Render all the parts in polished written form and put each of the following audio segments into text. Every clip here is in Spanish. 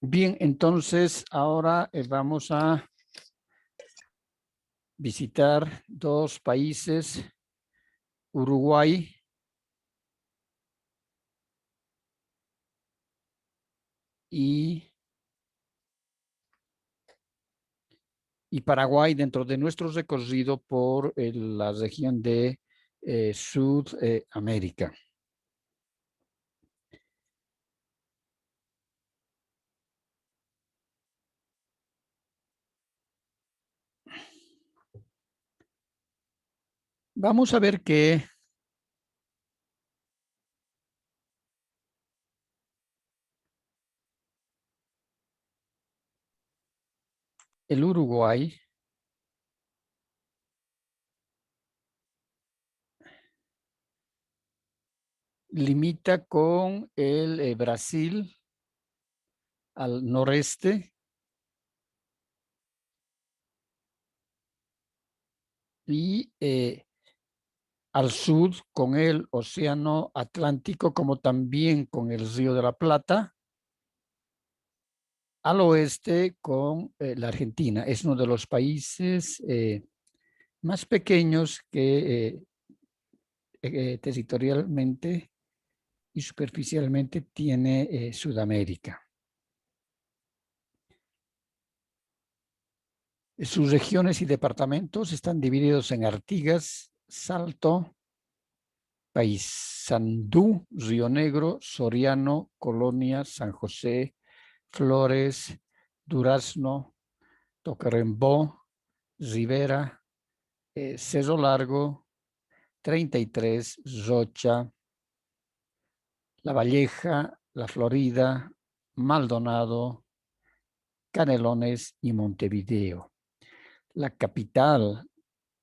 Bien, entonces ahora vamos a visitar dos países, Uruguay y Paraguay dentro de nuestro recorrido por la región de Sudamérica. Vamos a ver que el Uruguay limita con el Brasil al noreste y al sur con el Océano Atlántico, como también con el Río de la Plata. Al oeste con la Argentina. Es uno de los países más pequeños que territorialmente y superficialmente tiene Sudamérica. Sus regiones y departamentos están divididos en Artigas, Salto, Paysandú, Río Negro, Soriano, Colonia, San José, Flores, Durazno, Tacuarembó, Rivera, Cerro Largo, 33, Rocha, La Valleja, La Florida, Maldonado, Canelones y Montevideo. La capital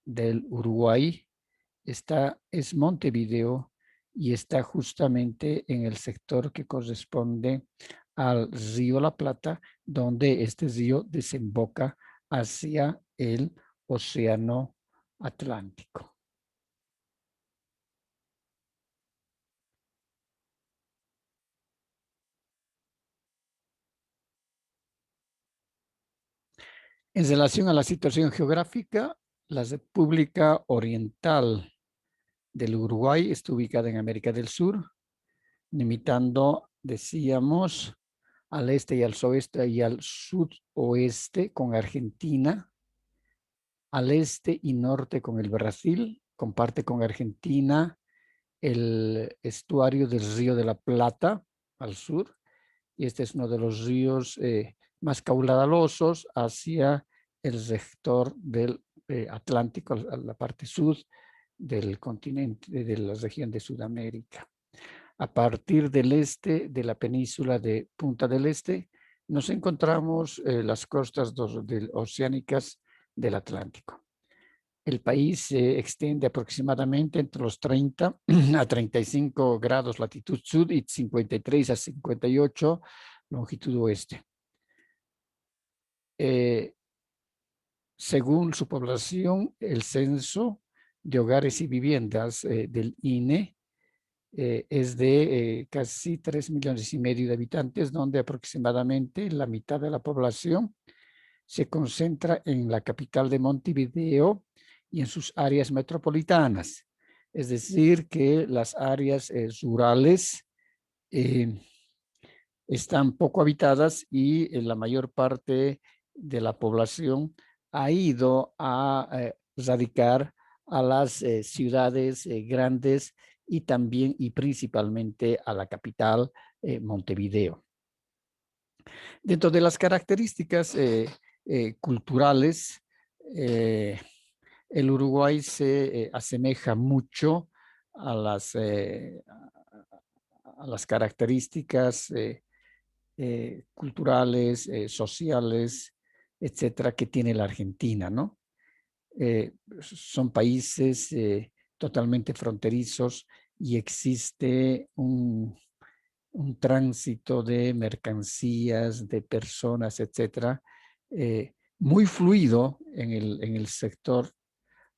del Uruguay es Montevideo y está justamente en el sector que corresponde al río La Plata, donde este río desemboca hacia el Océano Atlántico. En relación a la situación geográfica, la República Oriental del Uruguay está ubicada en América del Sur, limitando, decíamos, al este y al oeste y al sudoeste con Argentina, al este y norte con el Brasil, comparte con Argentina el estuario del Río de la Plata al sur, y este es uno de los ríos más caudalosos hacia el sector del Atlántico, a la parte sur del continente, de la región de Sudamérica. A partir del este de la península de Punta del Este, nos encontramos las costas oceánicas del Atlántico. El país se extiende aproximadamente entre los 30 a 35 grados latitud sur y 53 a 58 longitud oeste. Según su población, el censo de hogares y viviendas del INE es de casi 3,5 millones de habitantes, donde aproximadamente la mitad de la población se concentra en la capital de Montevideo y en sus áreas metropolitanas. Es decir, que las áreas rurales están poco habitadas y la mayor parte de la población ha ido a radicar a las ciudades grandes y también y principalmente a la capital, Montevideo. Dentro de las características culturales, el Uruguay se asemeja mucho a las características culturales, sociales, etcétera, que tiene la Argentina, ¿no? Son países totalmente fronterizos y existe un tránsito de mercancías, de personas, etcétera, muy fluido en el sector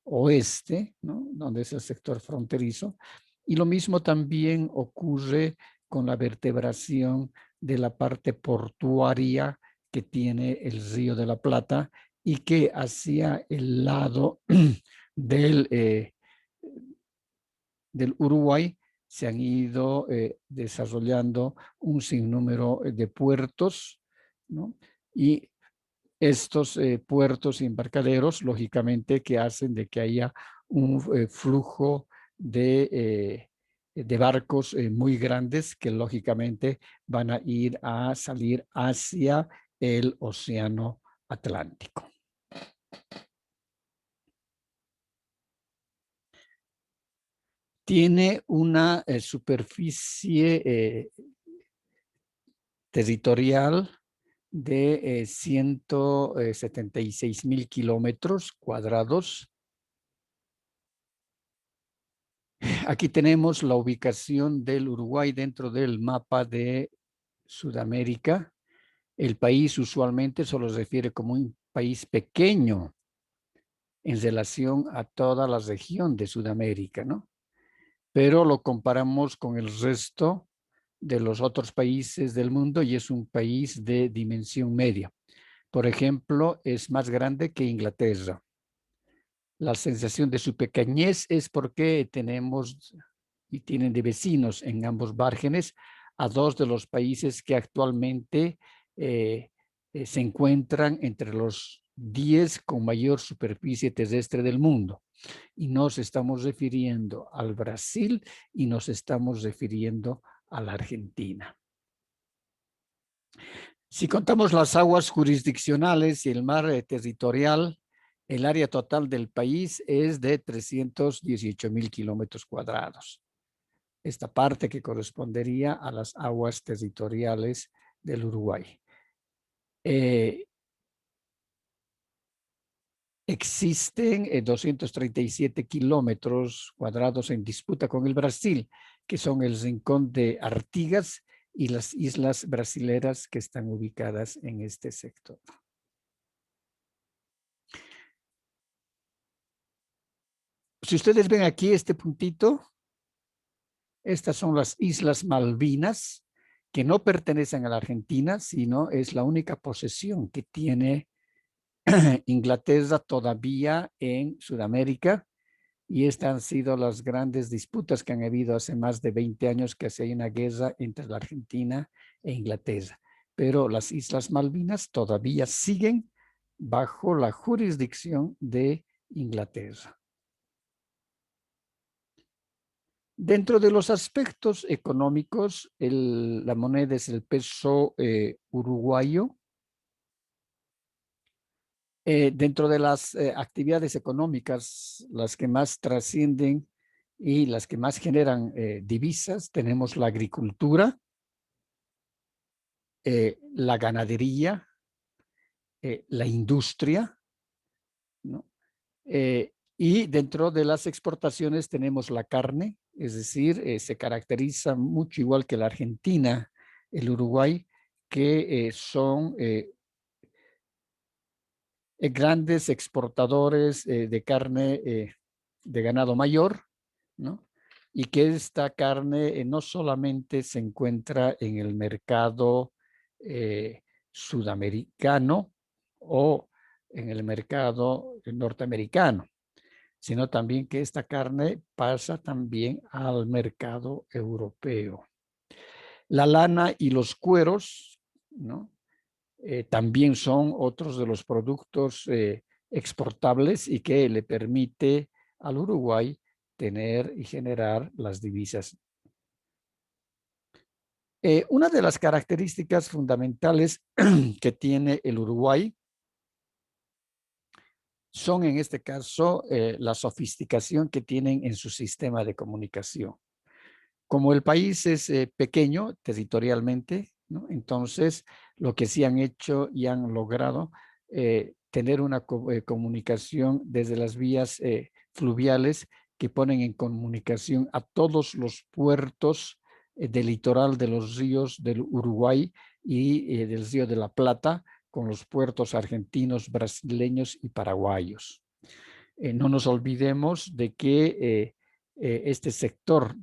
oeste, ¿no? Donde es el sector fronterizo, y lo mismo también ocurre con la vertebración de la parte portuaria que tiene el Río de la Plata y que hacia el lado del Uruguay se han ido desarrollando un sinnúmero de puertos, ¿no? Y estos puertos y embarcaderos, lógicamente, que hacen de que haya un flujo de barcos muy grandes que lógicamente van a ir a salir hacia el Océano Atlántico. Tiene una superficie territorial de 176.000 kilómetros cuadrados. Aquí tenemos la ubicación del Uruguay dentro del mapa de Sudamérica. El país usualmente solo se refiere como un país pequeño en relación a toda la región de Sudamérica, ¿no? Pero lo comparamos con el resto de los otros países del mundo y es un país de dimensión media. Por ejemplo, es más grande que Inglaterra. La sensación de su pequeñez es porque tenemos y tienen de vecinos en ambos márgenes a dos de los países que actualmente se encuentran entre los 10 con mayor superficie terrestre del mundo. Y nos estamos refiriendo al Brasil y nos estamos refiriendo a la Argentina. Si contamos las aguas jurisdiccionales y el mar territorial, el área total del país es de 318.000 kilómetros cuadrados. Esta parte que correspondería a las aguas territoriales del Uruguay. Existen 237 kilómetros cuadrados en disputa con el Brasil, que son el rincón de Artigas y las islas brasileras que están ubicadas en este sector. Si ustedes ven aquí este puntito, estas son las Islas Malvinas, que no pertenecen a la Argentina, sino es la única posesión que tiene Inglaterra todavía en Sudamérica. Y estas han sido las grandes disputas que han habido hace más de 20 años, que hay una guerra entre la Argentina e Inglaterra. Pero las Islas Malvinas todavía siguen bajo la jurisdicción de Inglaterra. Dentro de los aspectos económicos, la moneda es el peso uruguayo. Dentro de las actividades económicas, las que más trascienden y las que más generan divisas, tenemos la agricultura, la ganadería, la industria, ¿no? Y dentro de las exportaciones tenemos la carne, es decir, se caracteriza mucho igual que la Argentina, el Uruguay, que son grandes exportadores de carne de ganado mayor, ¿no? Y que esta carne no solamente se encuentra en el mercado sudamericano o en el mercado norteamericano, sino también que esta carne pasa también al mercado europeo. La lana y los cueros, ¿no? También son otros de los productos exportables y que le permite al Uruguay tener y generar las divisas. Una de las características fundamentales que tiene el Uruguay son en este caso la sofisticación que tienen en su sistema de comunicación. Como el país es pequeño territorialmente, ¿no? Entonces lo que sí han hecho y han logrado tener una comunicación desde las vías fluviales que ponen en comunicación a todos los puertos del litoral de los ríos del Uruguay y del Río de la Plata con los puertos argentinos, brasileños y paraguayos. No nos olvidemos de que este sector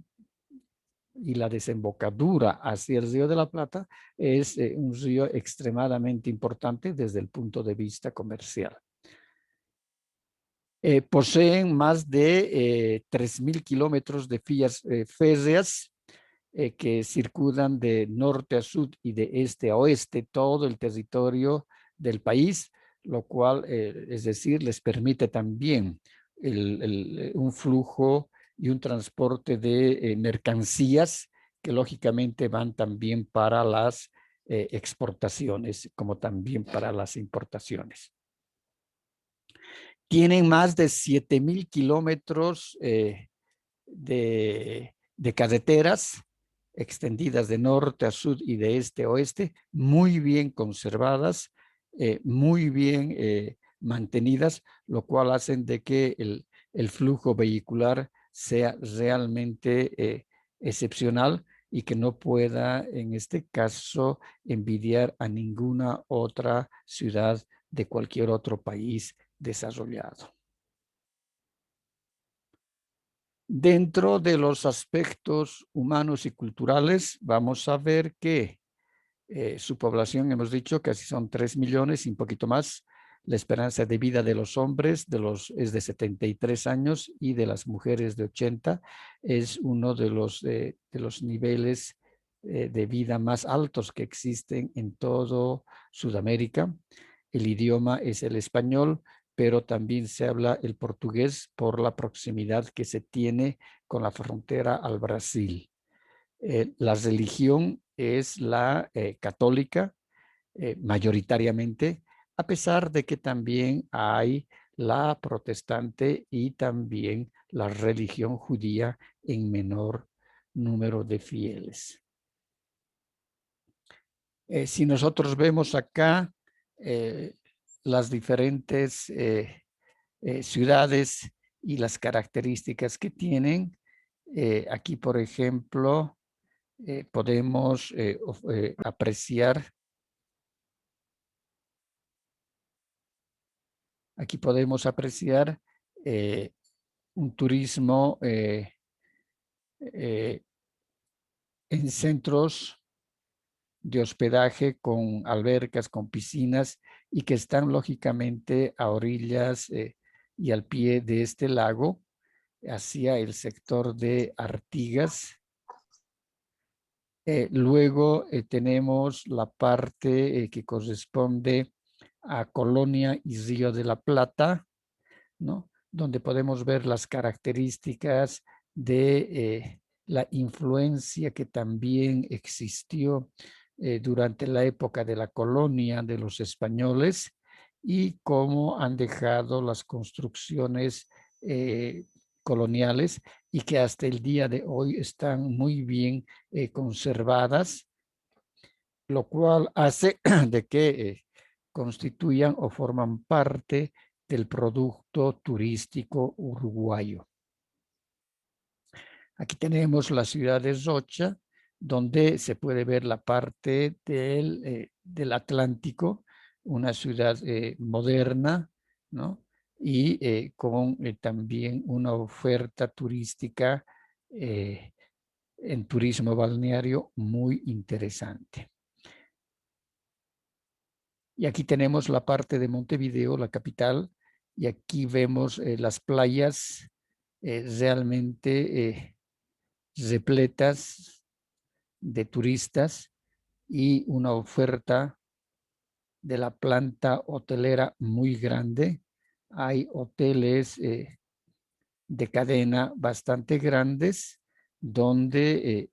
y la desembocadura hacia el Río de la Plata es un río extremadamente importante desde el punto de vista comercial. Poseen más de 3.000 kilómetros de vías férreas que circulan de norte a sur y de este a oeste todo el territorio del país, lo cual, es decir, les permite también un flujo y un transporte de mercancías que lógicamente van también para las exportaciones, como también para las importaciones. Tienen más de 7.000 kilómetros de carreteras extendidas de norte a sur y de este a oeste, muy bien conservadas, muy bien mantenidas, lo cual hacen de que el flujo vehicular sea realmente excepcional y que no pueda, en este caso, envidiar a ninguna otra ciudad de cualquier otro país desarrollado. Dentro de los aspectos humanos y culturales, vamos a ver que su población, hemos dicho, casi son 3 millones y un poquito más. La esperanza de vida de los hombres es de 73 años y de las mujeres de 80. Es uno de los niveles de vida más altos que existen en todo Sudamérica. El idioma es el español, pero también se habla el portugués por la proximidad que se tiene con la frontera al Brasil. La religión es la católica, mayoritariamente, a pesar de que también hay la protestante y también la religión judía en menor número de fieles. Si nosotros vemos acá las diferentes ciudades y las características que tienen, aquí, por ejemplo, podemos apreciar, eh, un turismo en centros de hospedaje con albercas, con piscinas y que están lógicamente a orillas y al pie de este lago, hacia el sector de Artigas. Luego tenemos la parte que corresponde a Colonia y Río de la Plata, ¿no? Donde podemos ver las características de la influencia que también existió durante la época de la colonia de los españoles y cómo han dejado las construcciones coloniales y que hasta el día de hoy están muy bien conservadas, lo cual hace de que constituyan o forman parte del producto turístico uruguayo. Aquí tenemos la ciudad de Rocha, donde se puede ver la parte del Atlántico, una ciudad moderna, ¿no? Y con también una oferta turística en turismo balneario muy interesante. Y aquí tenemos la parte de Montevideo, la capital, y aquí vemos las playas realmente repletas de turistas y una oferta de la planta hotelera muy grande. Hay hoteles de cadena bastante grandes donde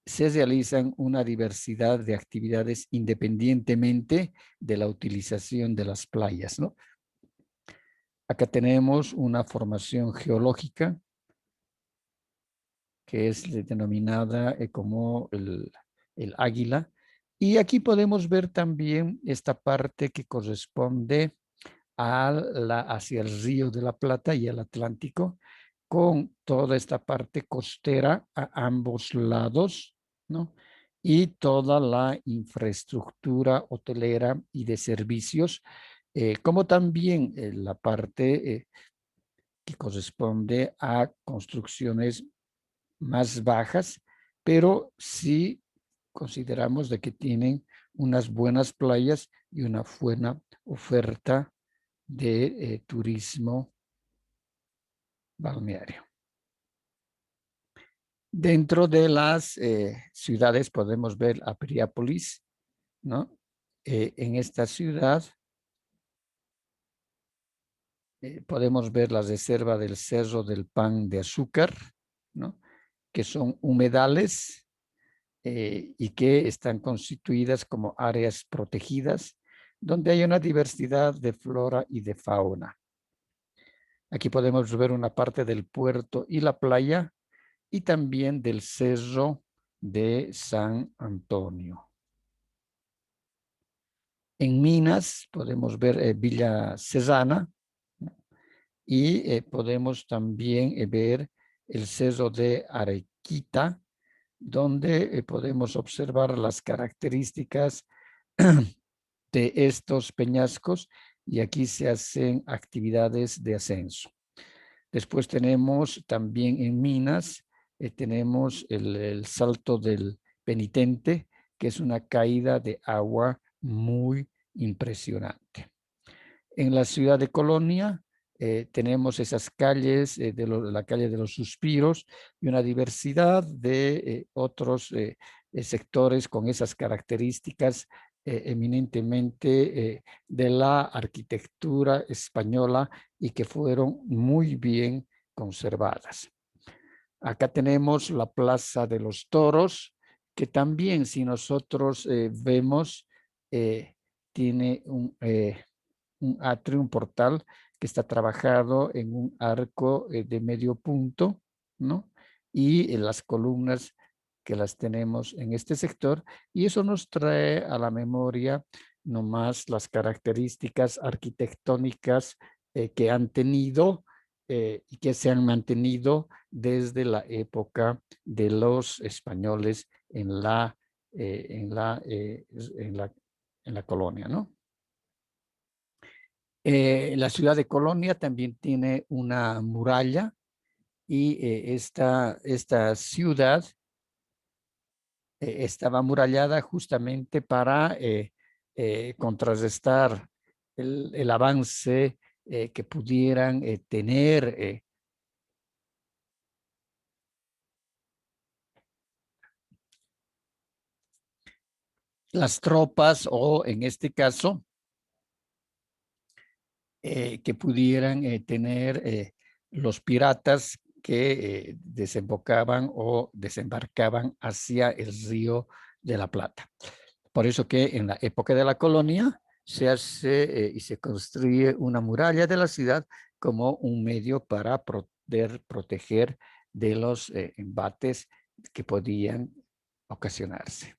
se realizan una diversidad de actividades independientemente de la utilización de las playas, ¿no? Acá tenemos una formación geológica que es denominada como el águila. Y aquí podemos ver también esta parte que corresponde hacia el Río de la Plata y el Atlántico, con toda esta parte costera a ambos lados, ¿no? Y toda la infraestructura hotelera y de servicios, como también la parte que corresponde a construcciones más bajas, pero sí consideramos de que tienen unas buenas playas y una buena oferta de turismo balneario. Dentro de las ciudades podemos ver a Piriápolis, ¿no? En esta ciudad podemos ver la reserva del Cerro del Pan de Azúcar, ¿no? Que son humedales y que están constituidas como áreas protegidas, donde hay una diversidad de flora y de fauna. Aquí podemos ver una parte del puerto y la playa, y también del Cerro de San Antonio. En Minas podemos ver Villa Serrana, y podemos también ver el Cerro de Arequita, donde podemos observar las características de estos peñascos, y aquí se hacen actividades de ascenso. Después tenemos también en Minas, tenemos el Salto del Penitente, que es una caída de agua muy impresionante. En la ciudad de Colonia tenemos esas calles, la calle de los Suspiros, y una diversidad de otros sectores con esas características eminentemente de la arquitectura española y que fueron muy bien conservadas. Acá tenemos la Plaza de los Toros, que también, si nosotros vemos, tiene un atrio, un portal que está trabajado en un arco de medio punto, ¿no? Y las columnas que las tenemos en este sector, y eso nos trae a la memoria nomás las características arquitectónicas que han tenido y que se han mantenido desde la época de los españoles en la colonia, ¿no? La ciudad de Colonia también tiene una muralla, y esta ciudad estaba amurallada justamente para contrarrestar el avance que pudieran tener las tropas, o en este caso, que pudieran tener los piratas que desembocaban o desembarcaban hacia el río de la Plata. Por eso que en la época de la colonia se hace y se construye una muralla de la ciudad como un medio para poder proteger de los embates que podían ocasionarse.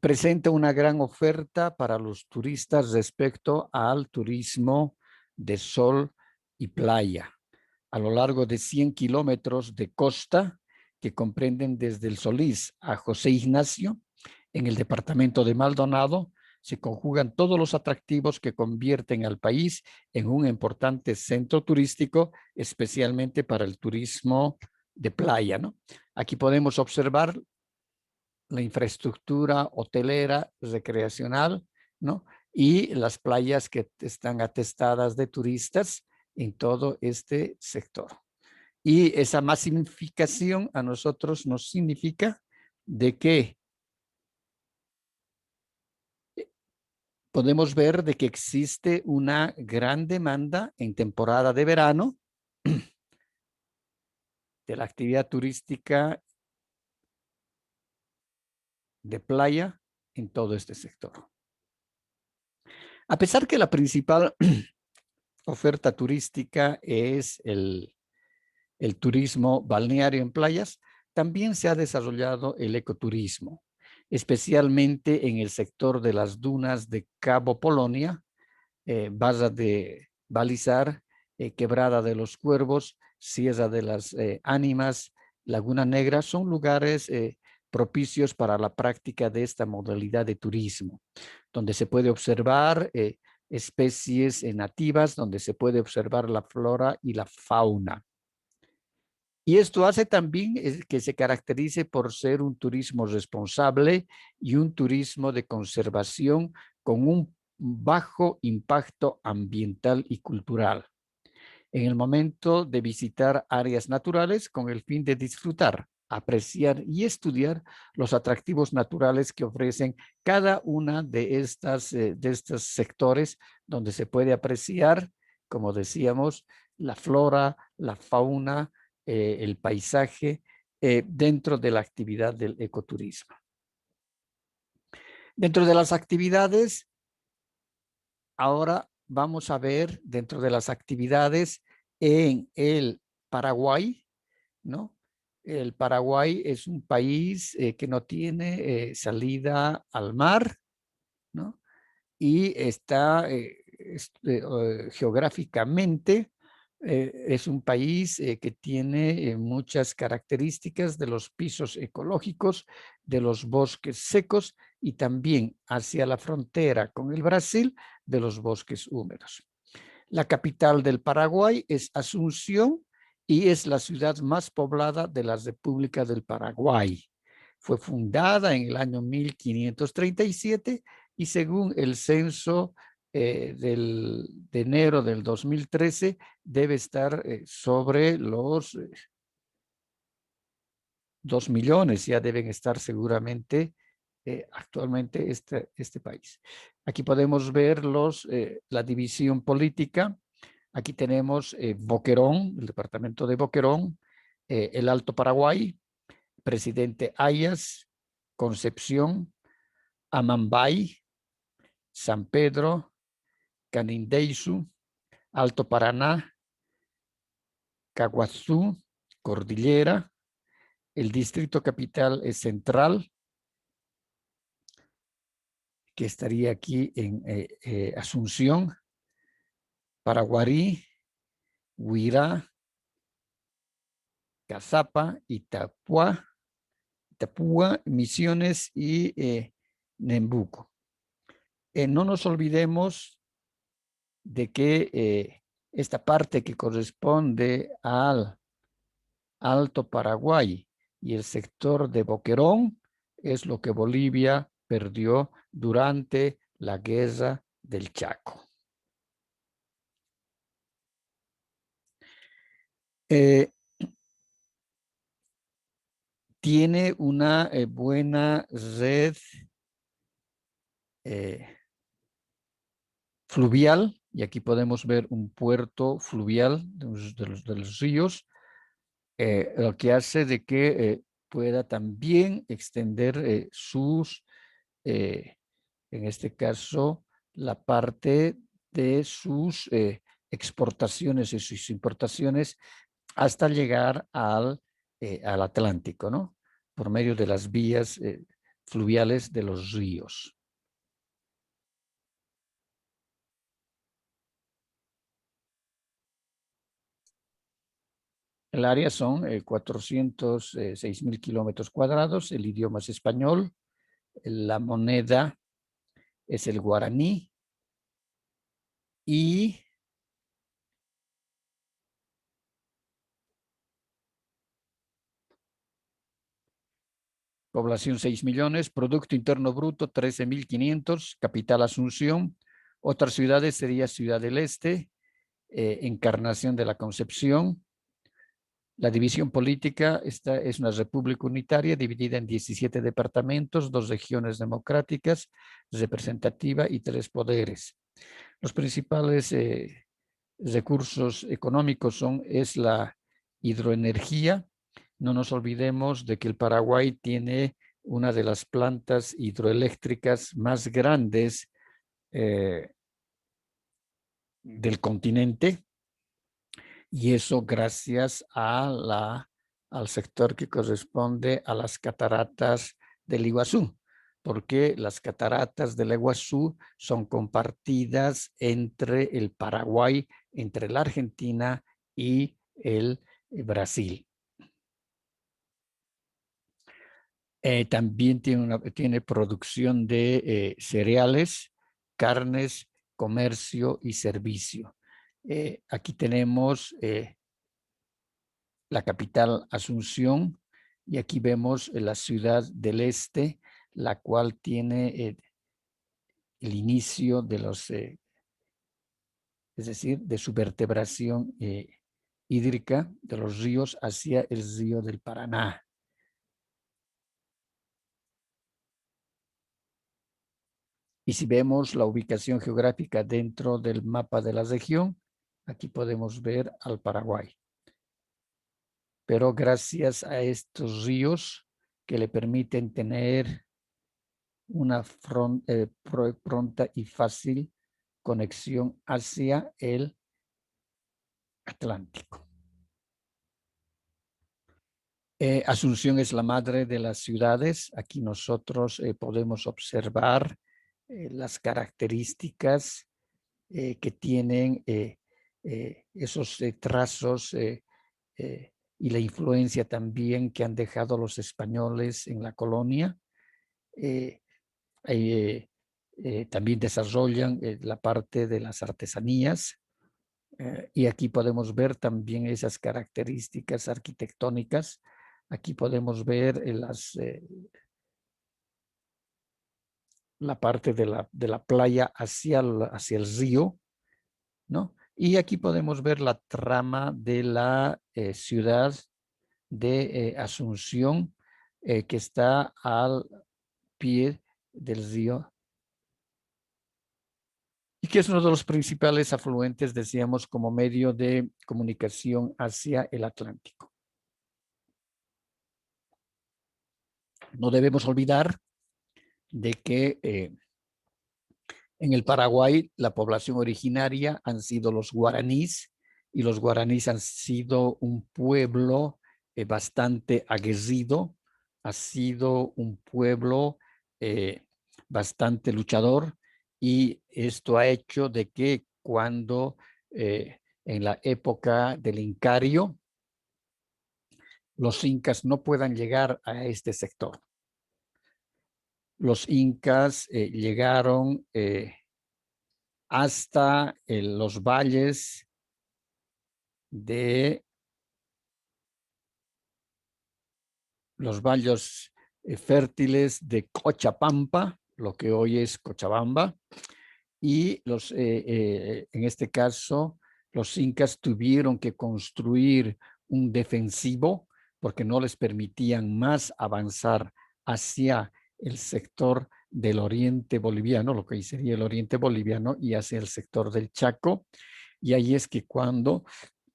Presenta una gran oferta para los turistas respecto al turismo de sol y playa. A lo largo de 100 kilómetros de costa que comprenden desde el Solís a José Ignacio, en el departamento de Maldonado, se conjugan todos los atractivos que convierten al país en un importante centro turístico, especialmente para el turismo de playa, ¿no? Aquí podemos observar la infraestructura hotelera, recreacional, ¿no? Y las playas que están atestadas de turistas en todo este sector. Y esa masificación a nosotros nos significa de que podemos ver de que existe una gran demanda en temporada de verano de la actividad turística de playa en todo este sector. A pesar que la principal oferta turística es el turismo balneario en playas, también se ha desarrollado el ecoturismo, especialmente en el sector de las dunas de Cabo Polonia, Barra de Balizar, Quebrada de los Cuervos, Sierra de las Ánimas, Laguna Negra, son lugares propicios para la práctica de esta modalidad de turismo, donde se puede observar especies nativas donde se puede observar la flora y la fauna. Y esto hace también que se caracterice por ser un turismo responsable y un turismo de conservación con un bajo impacto ambiental y cultural. En el momento de visitar áreas naturales con el fin de disfrutar, apreciar y estudiar los atractivos naturales que ofrecen cada una de estos sectores donde se puede apreciar, como decíamos, la flora, la fauna, el paisaje dentro de la actividad del ecoturismo. Dentro de las actividades, ahora vamos a ver dentro de las actividades en el Paraguay, ¿no? El Paraguay es un país que no tiene salida al mar, ¿no? Y está geográficamente, es un país que tiene muchas características de los pisos ecológicos, de los bosques secos y también hacia la frontera con el Brasil de los bosques húmedos. La capital del Paraguay es Asunción y es la ciudad más poblada de la República del Paraguay. Fue fundada en el año 1537 y según el censo de enero del 2013 debe estar sobre los 2 millones, ya deben estar seguramente actualmente este país. Aquí podemos ver la división política. Aquí tenemos Boquerón, el departamento de Boquerón, el Alto Paraguay, Presidente Ayas, Concepción, Amambay, San Pedro, Canindeysu, Alto Paraná, Caguazú, Cordillera. El distrito capital es Central, que estaría aquí en Asunción, Paraguarí, Huirá, Cazapa, Itapúa, Misiones y Nembuco. No nos olvidemos de que esta parte que corresponde al Alto Paraguay y el sector de Boquerón es lo que Bolivia perdió durante la Guerra del Chaco. Tiene una buena red fluvial, y aquí podemos ver un puerto fluvial de los ríos, lo que hace de que pueda también extender en este caso, la parte de sus exportaciones y sus importaciones hasta llegar al Atlántico, ¿no? Por medio de las vías fluviales de los ríos. El área son 406.000 kilómetros cuadrados, el idioma es español, la moneda es el guaraní y población 6 millones, Producto Interno Bruto 13.500, capital Asunción. Otras ciudades sería Ciudad del Este, Encarnación de la Concepción. La división política es una república unitaria dividida en 17 departamentos, 2 regiones democráticas, representativa y 3 poderes. Los principales recursos económicos es la hidroenergía. No nos olvidemos de que el Paraguay tiene una de las plantas hidroeléctricas más grandes del continente, y eso gracias al sector que corresponde a las cataratas del Iguazú, porque las cataratas del Iguazú son compartidas entre el Paraguay, entre la Argentina y el Brasil. También tiene producción de cereales, carnes comercio y servicio. Aquí tenemos la capital Asunción y aquí vemos la ciudad del Este, la cual tiene el inicio de los, es decir, de su vertebración hídrica de los ríos hacia el río del Paraná. Y si vemos la ubicación geográfica dentro del mapa de la región, aquí podemos ver al Paraguay. Pero gracias a estos ríos que le permiten tener una pronta y fácil conexión hacia el Atlántico. Asunción es la madre de las ciudades. Aquí nosotros podemos observar las características que tienen esos trazos y la influencia también que han dejado los españoles en la colonia. También desarrollan la parte de las artesanías y aquí podemos ver también esas características arquitectónicas. Aquí podemos ver la parte de la playa hacia el río, ¿no? Y aquí podemos ver la trama de la ciudad de Asunción, que está al pie del río y que es uno de los principales afluentes, decíamos, como medio de comunicación hacia el Atlántico. No debemos olvidar de que en el Paraguay la población originaria han sido los guaraníes y los guaraníes han sido un pueblo bastante aguerrido, ha sido un pueblo bastante luchador y esto ha hecho de que cuando en la época del Incario los incas no puedan llegar a este sector. Los incas llegaron hasta los valles fértiles de Cochabamba, lo que hoy es Cochabamba, y en este caso los incas tuvieron que construir un defensivo porque no les permitían más avanzar hacia el sector del oriente boliviano, lo que sería el oriente boliviano, y hacia el sector del Chaco. Y ahí es que cuando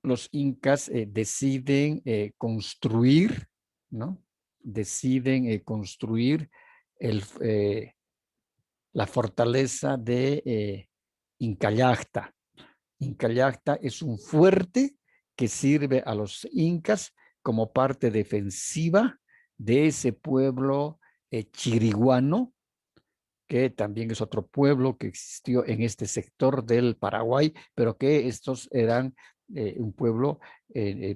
los incas deciden construir, ¿no? Deciden construir la fortaleza de Incallacta. Incallacta es un fuerte que sirve a los incas como parte defensiva de ese pueblo chiriguano, que también es otro pueblo que existió en este sector del Paraguay, pero que estos eran un pueblo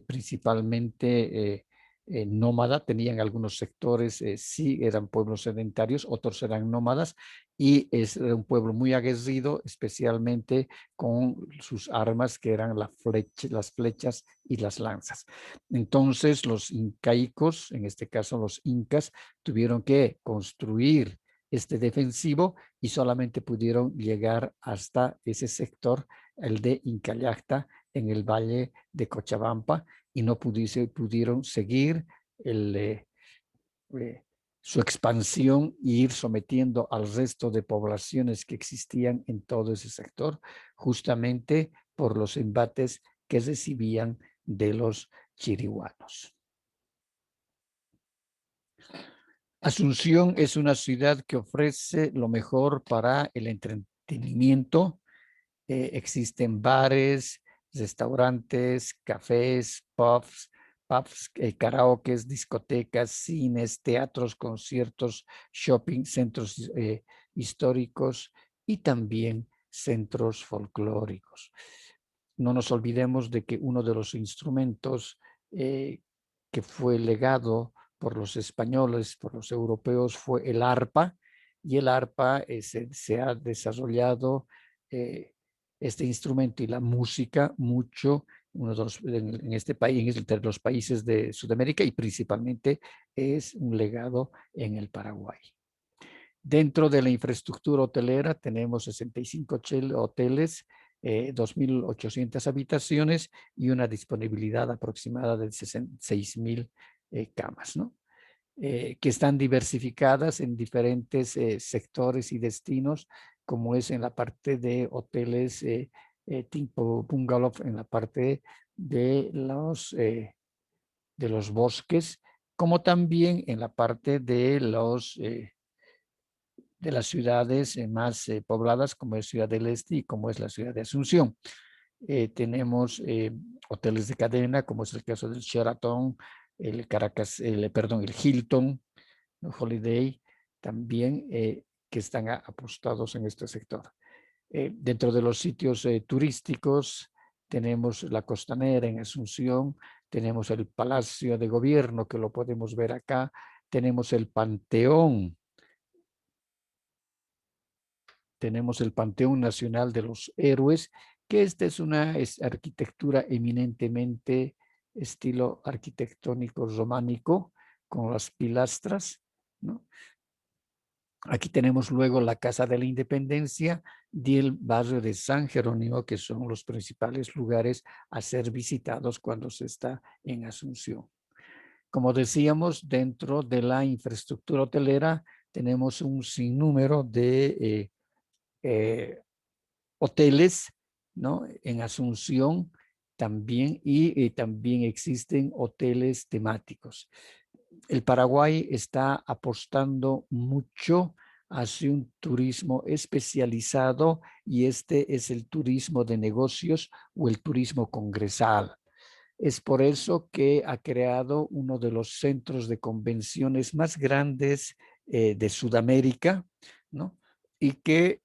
principalmente nómada, tenían algunos sectores, sí eran pueblos sedentarios, otros eran nómadas, y era un pueblo muy aguerrido, especialmente con sus armas que eran las flechas y las lanzas. Entonces los incaicos, en este caso los incas, tuvieron que construir este defensivo y solamente pudieron llegar hasta ese sector, el de Incallacta, en el valle de Cochabamba, y no pudieron seguir su expansión e ir sometiendo al resto de poblaciones que existían en todo ese sector, justamente por los embates que recibían de los chiriguanos. Asunción es una ciudad que ofrece lo mejor para el entretenimiento. Existen bares, restaurantes, cafés, pubs, karaokes, discotecas, cines, teatros, conciertos, shopping, centros históricos y también centros folclóricos. No nos olvidemos de que uno de los instrumentos que fue legado por los españoles, por los europeos, fue el arpa, y el arpa se ha desarrollado este instrumento y la música mucho en este país, entre los países de Sudamérica, y principalmente es un legado en el Paraguay. Dentro de la infraestructura hotelera tenemos 65 hoteles, 2.800 habitaciones y una disponibilidad aproximada de 6.000 camas, ¿no? Que están diversificadas en diferentes sectores y destinos, como es en la parte de hoteles tipo bungalow, en la parte de los bosques, como también en la parte de las ciudades más pobladas, como es Ciudad del Este y como es la ciudad de Asunción. Tenemos hoteles de cadena, como es el caso del Sheraton, el Caracas, el Hilton, ¿no? Holiday, también que están apostados en este sector. Dentro de los sitios turísticos tenemos la Costanera en Asunción, tenemos el Palacio de Gobierno, que lo podemos ver acá, tenemos el Panteón Nacional de los Héroes, que esta es una arquitectura eminentemente estilo arquitectónico románico, con las pilastras, ¿no? Aquí tenemos luego la Casa de la Independencia y el barrio de San Jerónimo, que son los principales lugares a ser visitados cuando se está en Asunción. Como decíamos, dentro de la infraestructura hotelera tenemos un sinnúmero de hoteles, ¿no? En Asunción también, y también existen hoteles temáticos. El Paraguay está apostando mucho hacia un turismo especializado, y este es el turismo de negocios o el turismo congresal. Es por eso que ha creado uno de los centros de convenciones más grandes de Sudamérica, ¿no? Y que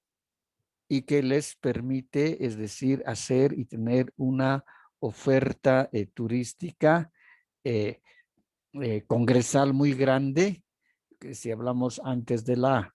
les permite, es decir, hacer y tener una oferta turística congresal muy grande. Que si hablamos antes de la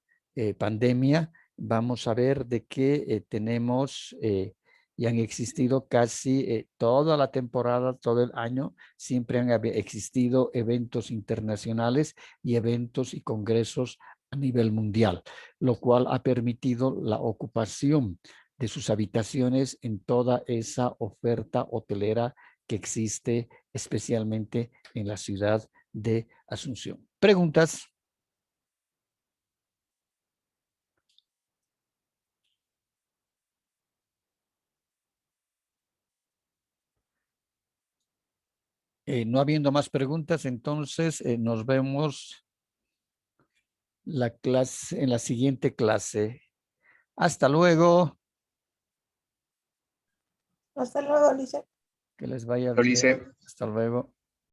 pandemia, vamos a ver de que tenemos y han existido casi toda la temporada, todo el año, siempre han existido eventos internacionales y eventos y congresos a nivel mundial, lo cual ha permitido la ocupación de sus habitaciones en toda esa oferta hotelera que existe, especialmente en la ciudad de Asunción. ¿Preguntas? No habiendo más preguntas, entonces nos vemos en la siguiente clase. Hasta luego. Hasta luego, Lice. Que les vaya bien. Hasta luego.